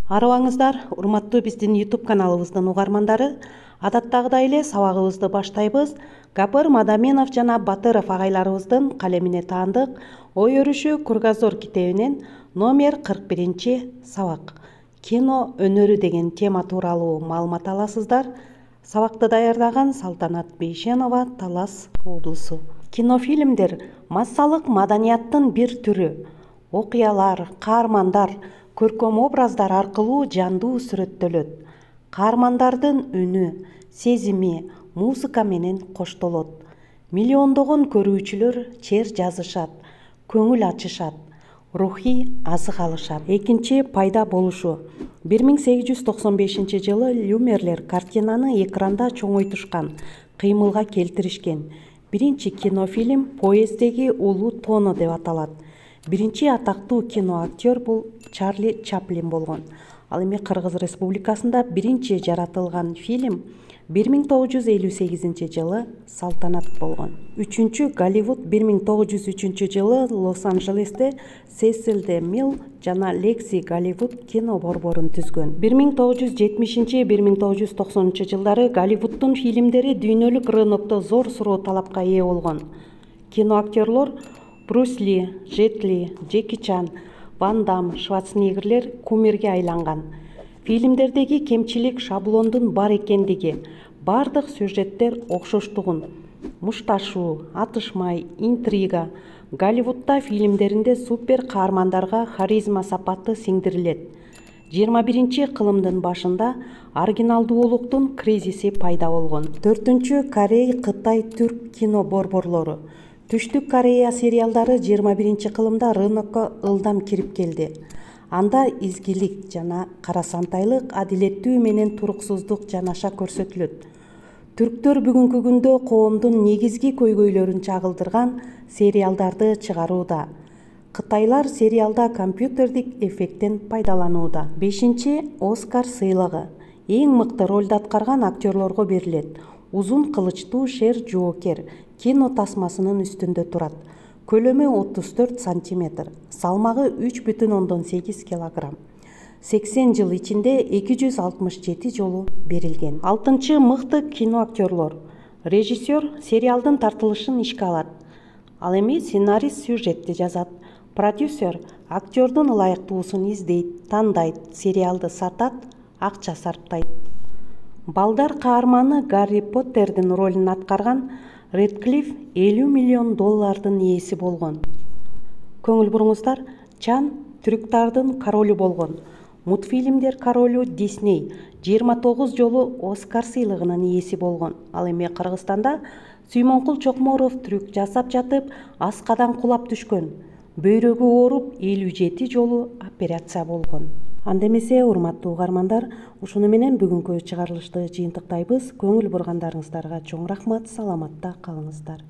Арыбаңыздар, урматтуу биздин YouTube каналыбыздын угармандары. Адаттагыдай эле сабагыбызды баштайбыз. Гапыр Мадаменов жана Батыров агайларыбыздын калемине таандык ой өрүшү Кругозор китебинен номер 41 сабак. Кино өнөрү деген тема тууралуу маалымат аласыздар. Сабакты даярдаган Салтанат Бейшенова, Талас облусу. Кинофильмдер массалык маданияттын бир түрү. Окуялар, каармандар, көркөм образдар аркылуу жандуу сүрөттөлөт. Каармандардын үнү, сезими, музыка менен коштолот. Миллиондогон көрүүчүлөр чер жазышат, көңүл ачышат, рухий азык алышат. Экинчи пайда болушу. 1895 жылы Люмерлер картинаны экранда чоңойтушкан, кыймылга келтиришкен. Биринчи кинофильм поезддеги улуу тоно деп аталат. Биринчи атактуу киноактер бул Чарли Чаплин болгон. Ал эми Кыргыз Республикасында биринчи жаратылган фильм 1958 жылы Салтанат болгон. Үчүнчү Голливуд 1903 жылы Лос-Анджелесте Сесил де Мил жана Лекси Голливуд кино борборун түзгөн. 1970-1990 жылдары Голливуддун фильмдери дүйнөлүк рынокто зор суроо талапка ээ болгон. Киноактерлор Брюс Ли, Джет Ли, Джеки Чан, Ван Дам, Шварценеггерлер кумирге айланган. Фильмдердеги кемчилик шаблондун бар экендиги, бардык сюжеттер окшоштугун, мушташуу, атышмай, интрига. Голливудда фильмдеринде супер каармандарга харизма сапаты сиңдирилет. 21 кылымдын башында оригиналдуулуктун кризиси пайда болгон. 4-чү Корей, Кытай, Түрк кино борборлору. Түштүк Корея сериалдары 21 кылымда рынокко ылдам кирип келди. Анда изгилик жана карасантайлык, адилеттүү менен туруксуздук жанаша көрсөтүлөт. Түрктөр бүгүнкү күндө коомдун негизги көйгөйлөрүн чагылдырган сериалдарды чыгарууда. Кытайлар сериалда компьютердик эффекттен пайдаланууда. 5-чи Оскар сыйлыгы. Эң мыкты ролду аткарган актерлорго берилет. Узун кылычтуу шер жоокер кино тасмасынын үстүндө турат. Көлөмү 34 сантиметр, салмагы 3,8 килограмм. 80 жыл ичинде 267 жолу берилген. 6-чы мыкты киноактерлор. Режиссер сериалдын тартылышын ишке алат. Ал эми сценарист сюжетти жазат. Продюсер актердун ылайыктуусун издейт, тандайт, сериалды сатат, акча сарптайт. Балдар каарманы Гарри Поттердин ролун аткарган Редклифф $50 миллион ээси болгон. Көңүл буруңуздар, Чан түрктардын королу болгон. Мультфильмдер королу Дисней 29 жолу Оскар сыйлыгынын ээси болгон. Ал эми Кыргызстанда Сүймөнкул Чокморов трюк жасап жатып, аскадан кулап түшкөн. Бөйрөгү ооруп 57 жолу операция болгон. Анда эмесе, урматтуу угармандар, ушуну менен бүгүнкү чыгарылышты жыйынтыктайбыз. Көңүл бургандарыңыздарга чоң рахмат, саламатта калыңыздар.